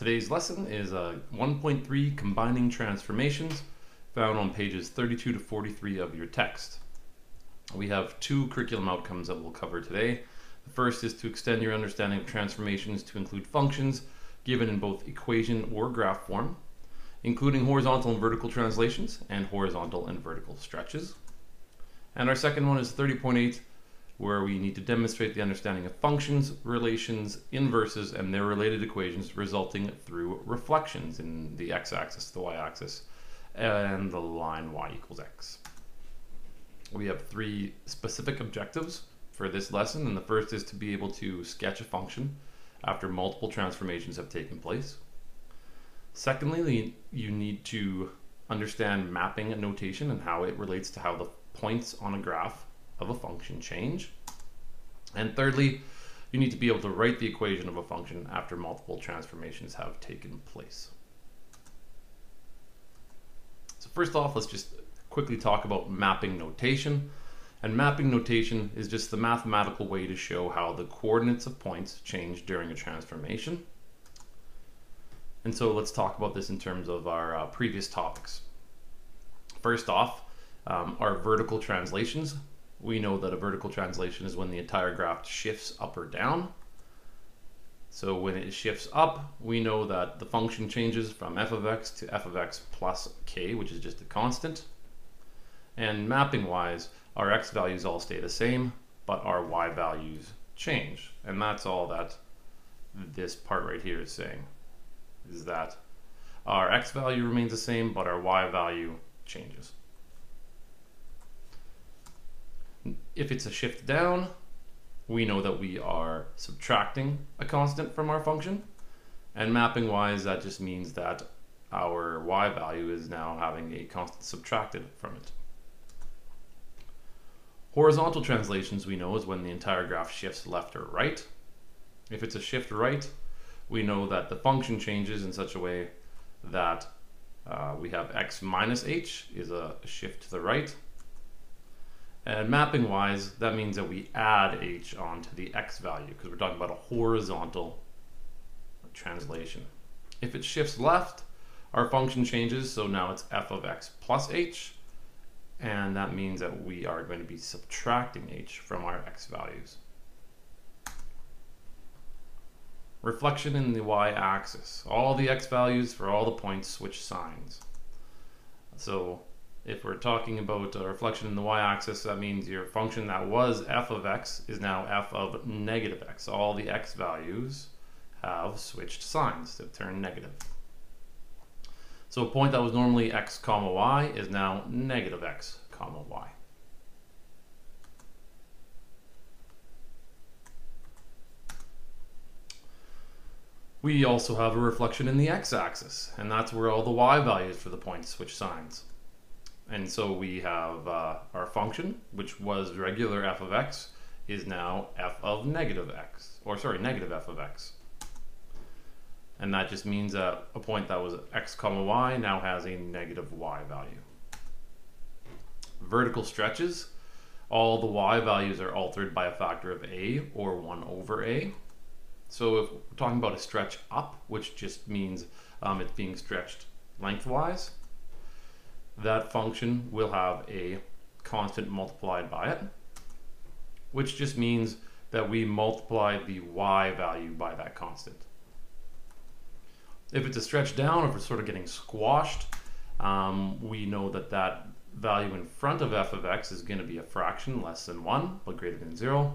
Today's lesson is 1.3 Combining Transformations, found on pages 32 to 43 of your text. We have two curriculum outcomes that we'll cover today. The first is to extend your understanding of transformations to include functions given in both equation or graph form, including horizontal and vertical translations and horizontal and vertical stretches. And our second one is 30.8, where we need to demonstrate the understanding of functions, relations, inverses, and their related equations resulting through reflections in the x-axis, the y-axis, and the line y equals x. We have three specific objectives for this lesson, and the first is to be able to sketch a function after multiple transformations have taken place. Secondly, you need to understand mapping notation and how it relates to how the points on a graph of a function change. And thirdly, you need to be able to write the equation of a function after multiple transformations have taken place. So first off, let's just quickly talk about mapping notation. And mapping notation is just the mathematical way to show how the coordinates of points change during a transformation. And so let's talk about this in terms of our previous topics. First off, our vertical translations. We know that a vertical translation is when the entire graph shifts up or down. So when it shifts up, we know that the function changes from f of x to f of x plus k, which is just a constant. And mapping wise, our x values all stay the same, but our y values change. And that's all that this part right here is saying, is that our x value remains the same, but our y value changes. If it's a shift down, we know that we are subtracting a constant from our function. And mapping wise, that just means that our y value is now having a constant subtracted from it. Horizontal translations, we know, is when the entire graph shifts left or right. If it's a shift right, we know that the function changes in such a way that we have x minus h is a shift to the right. And mapping wise, that means that we add h onto the x value because we're talking about a horizontal translation. If it shifts left, our function changes, so now it's f of x plus h, and that means that we are going to be subtracting h from our x values. Reflection in the y-axis. All the x values for all the points switch signs. So if we're talking about a reflection in the y-axis, that means your function that was f of x is now f of negative x. All the x values have switched signs to turn negative. So a point that was normally x comma y is now negative x comma y. We also have a reflection in the x-axis, and that's where all the y values for the points switch signs. And so we have our function, which was regular f of x, is now f of negative x, or sorry, negative f of x. And that just means that a point that was x comma y now has a negative y value. Vertical stretches, all the y values are altered by a factor of a or 1 over a. So if we're talking about a stretch up, which just means it's being stretched lengthwise, that function will have a constant multiplied by it, which just means that we multiply the y value by that constant. If it's a stretch down, if we're sort of getting squashed, we know that that value in front of f of x is going to be a fraction less than 1, but greater than 0.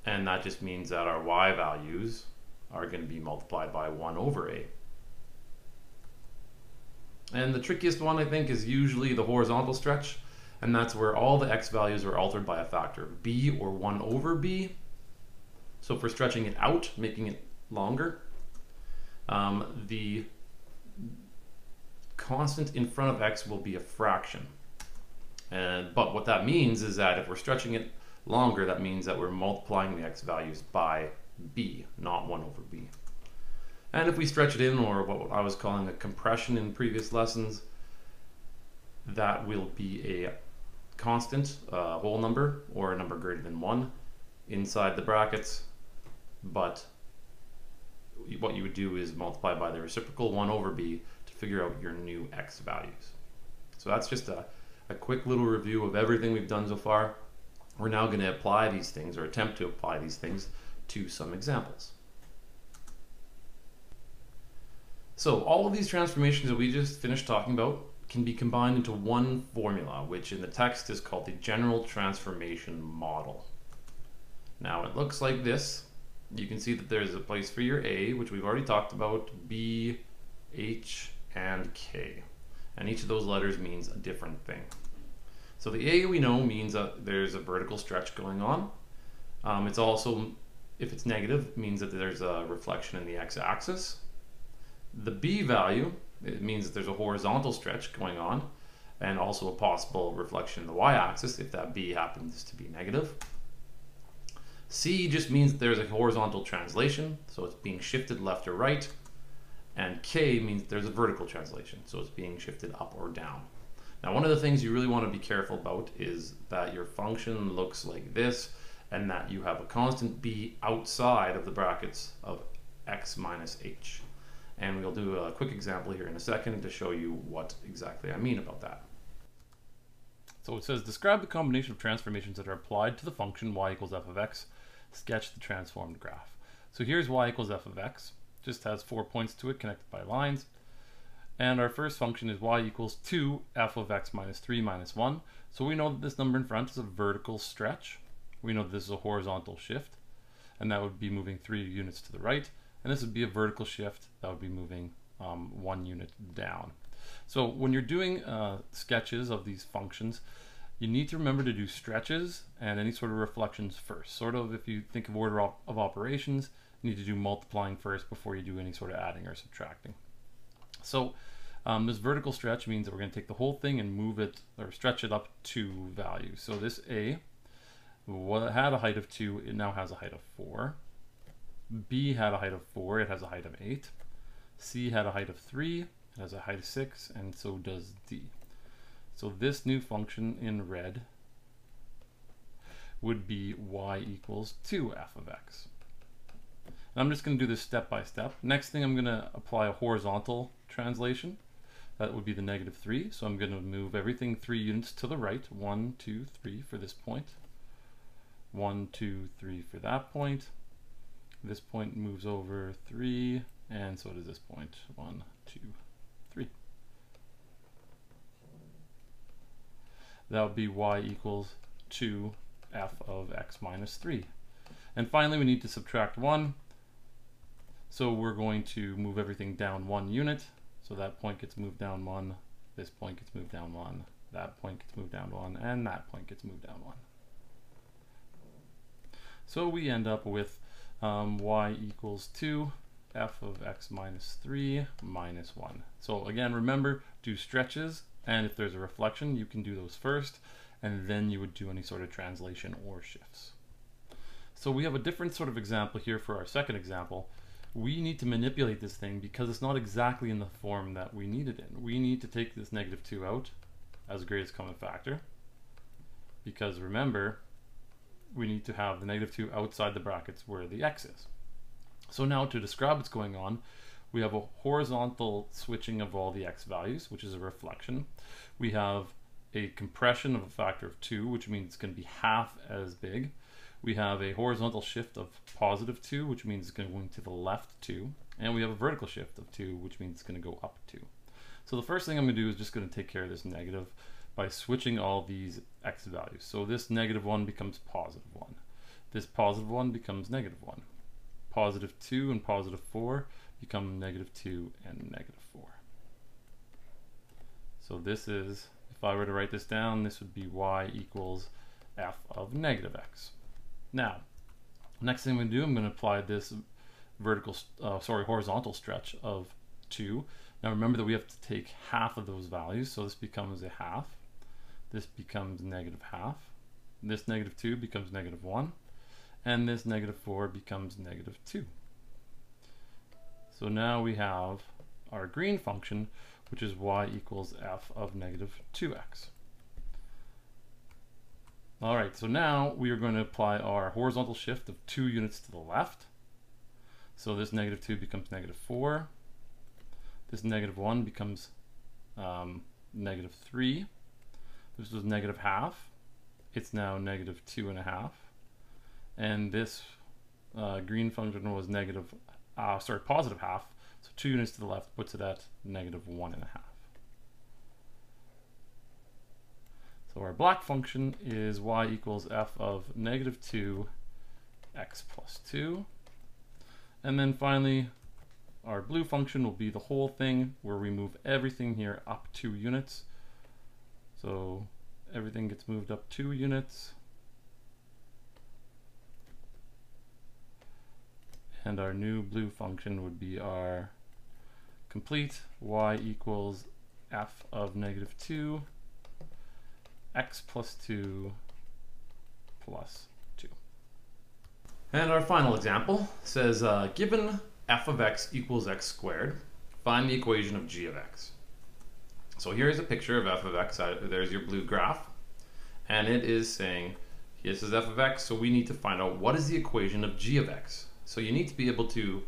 And that just means that our y values are going to be multiplied by 1 over a. And the trickiest one, I think, is usually the horizontal stretch, and that's where all the x values are altered by a factor of b or 1 over b. So if we're stretching it out, making it longer, the constant in front of x will be a fraction. But what that means is that if we're stretching it longer, that means that we're multiplying the x values by b, not 1 over b. And if we stretch it in, or what I was calling a compression in previous lessons, that will be a constant, whole number, or a number greater than 1 inside the brackets, but what you would do is multiply by the reciprocal 1 over b to figure out your new x values. So that's just a quick little review of everything we've done so far. We're now going to apply these things, or attempt to apply these things, to some examples. So all of these transformations that we just finished talking about can be combined into one formula, which in the text is called the general transformation model. Now it looks like this. You can see that there's a place for your A, which we've already talked about, B, H, and K. And each of those letters means a different thing. So the A we know means that there's a vertical stretch going on. It's also, if it's negative, means that there's a reflection in the x-axis. The B value, it means that there's a horizontal stretch going on, and also a possible reflection in the y-axis if that B happens to be negative. C just means that there's a horizontal translation, so it's being shifted left or right. And K means there's a vertical translation, so it's being shifted up or down. Now, one of the things you really want to be careful about is that your function looks like this, and that you have a constant b outside of the brackets of x minus h. And we'll do a quick example here in a second to show you what exactly I mean about that. So it says, describe the combination of transformations that are applied to the function y equals f of x. Sketch the transformed graph. So here's y equals f of x. Just has 4 points to it connected by lines. And our first function is y equals 2 f of x minus 3 minus 1. So we know that this number in front is a vertical stretch. We know that this is a horizontal shift, and that would be moving 3 units to the right. And this would be a vertical shift that would be moving 1 unit down. So when you're doing sketches of these functions, you need to remember to do stretches and any sort of reflections first. Sort of, if you think of order of operations, you need to do multiplying first before you do any sort of adding or subtracting. So this vertical stretch means that we're going to take the whole thing and move it, or stretch it up 2 values. So this A had a height of 2, it now has a height of 4. B had a height of 4, it has a height of 8. C had a height of 3, it has a height of 6, and so does D. So this new function in red would be y equals 2f of x. And I'm just going to do this step by step. Next thing, I'm going to apply a horizontal translation. That would be the negative 3. So I'm going to move everything 3 units to the right. 1, 2, 3 for this point. 1, 2, 3 for that point. This point moves over 3, and so does this point. 1, 2, 3. That would be y equals 2 f of x minus 3. And finally, we need to subtract 1. So we're going to move everything down 1 unit. So that point gets moved down 1, this point gets moved down 1, that point gets moved down 1, and that point gets moved down 1. So we end up with y equals 2 f of x minus 3 minus 1. So again, remember, do stretches, and if there's a reflection, you can do those first, and then you would do any sort of translation or shifts. So we have a different sort of example here for our second example. We need to manipulate this thing because it's not exactly in the form that we need it in. We need to take this negative 2 out as greatest common factor, because remember, we need to have the negative 2 outside the brackets where the x is. So now to describe what's going on, we have a horizontal switching of all the x values, which is a reflection. We have a compression of a factor of 2, which means it's going to be half as big. We have a horizontal shift of positive 2, which means it's going to the left 2. And we have a vertical shift of 2, which means it's going to go up 2. So the first thing I'm going to do is just going to take care of this negative by switching all these x values. So this negative 1 becomes positive 1. This positive 1 becomes negative 1. Positive 2 and positive 4 become negative 2 and negative 4. So this is, if I were to write this down, this would be y equals f of negative x. Now, next thing I'm going to do, I'm going to apply this horizontal stretch of 2. Now remember that we have to take half of those values, so this becomes a half. This becomes negative half. This negative 2 becomes negative 1. And this negative 4 becomes negative 2. So now we have our green function, which is y equals f of negative 2x. All right, so now we are going to apply our horizontal shift of 2 units to the left. So this negative 2 becomes negative 4. This negative 1 becomes negative 3. This was negative half. It's now negative 2.5. And this green function was positive half. So 2 units to the left puts it at negative 1.5. So our black function is y equals f of negative 2 x plus 2. And then finally, our blue function will be the whole thing where we move everything here up 2 units. So everything gets moved up 2 units. And our new blue function would be our complete y equals f of negative 2 x plus 2 plus 2. And our final example says, given f of x equals x squared, find the equation of g of x. So here's a picture of f of x. There's your blue graph. And it is saying, this is f of x, so we need to find out what is the equation of g of x. So you need to be able to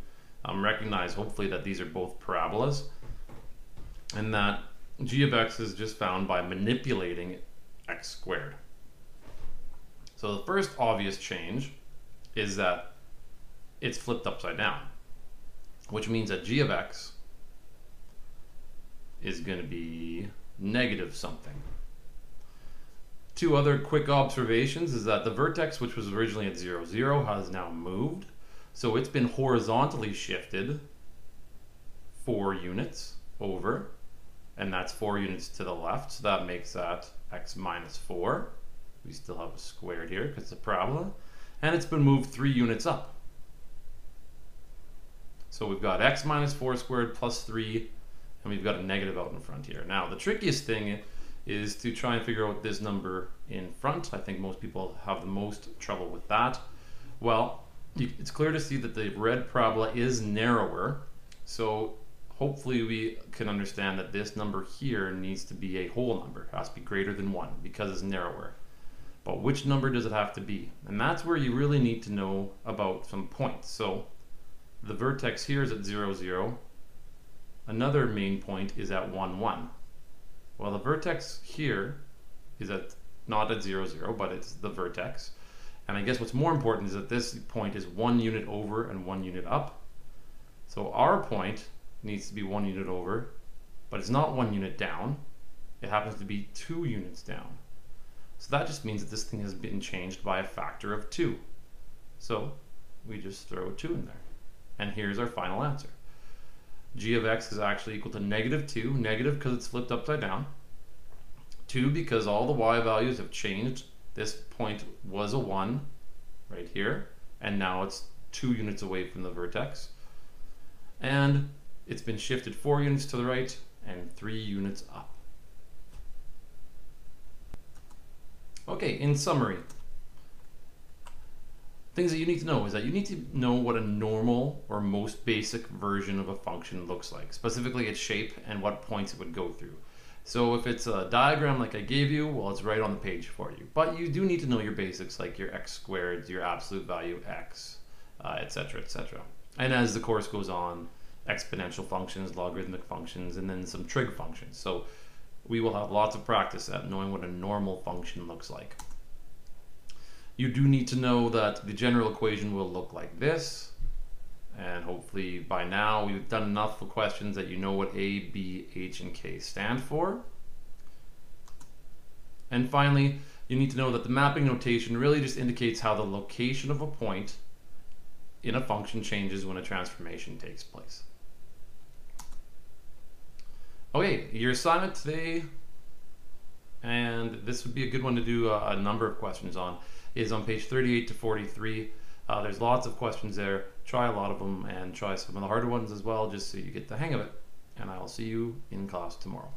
recognize, hopefully, that these are both parabolas, and that g of x is just found by manipulating x squared. So the first obvious change is that it's flipped upside down, which means that g of x is going to be negative something. Two other quick observations is that the vertex, which was originally at 0, 0, has now moved. So it's been horizontally shifted 4 units over, and that's 4 units to the left, so that makes that x minus 4. We still have a squared here because it's a parabola. And it's been moved 3 units up. So we've got x minus 4 squared plus 3, and we've got a negative out in front here. Now, the trickiest thing is to try and figure out this number in front. I think most people have the most trouble with that. Well, it's clear to see that the red parabola is narrower, so hopefully we can understand that this number here needs to be a whole number. It has to be greater than 1 because it's narrower. But which number does it have to be? And that's where you really need to know about some points. So the vertex here is at 0, 0. Another main point is at 1, 1. Well, the vertex here is not at 0, 0, but it's the vertex. And I guess what's more important is that this point is 1 unit over and 1 unit up. So our point needs to be 1 unit over, but it's not 1 unit down. It happens to be 2 units down. So that just means that this thing has been changed by a factor of 2. So we just throw a 2 in there. And here's our final answer. G of x is actually equal to negative 2. Negative because it's flipped upside down. 2 because all the y values have changed. This point was a 1 right here, and now it's 2 units away from the vertex. And it's been shifted 4 units to the right and 3 units up. Okay, in summary, things that you need to know is that you need to know what a normal or most basic version of a function looks like, specifically its shape and what points it would go through. So if it's a diagram like I gave you, well, it's right on the page for you. But you do need to know your basics like your x squared, your absolute value x, etc., etc. And as the course goes on, exponential functions, logarithmic functions, and then some trig functions. So we will have lots of practice at knowing what a normal function looks like. You do need to know that the general equation will look like this. And hopefully by now we've done enough for questions that you know what A, B, H, and K stand for. And finally, you need to know that the mapping notation really just indicates how the location of a point in a function changes when a transformation takes place. Okay, your assignment today, and this would be a good one to do a number of questions on, is on page 38 to 43. There's lots of questions there. Try a lot of them and try some of the harder ones as well, just so you get the hang of it. And I'll see you in class tomorrow.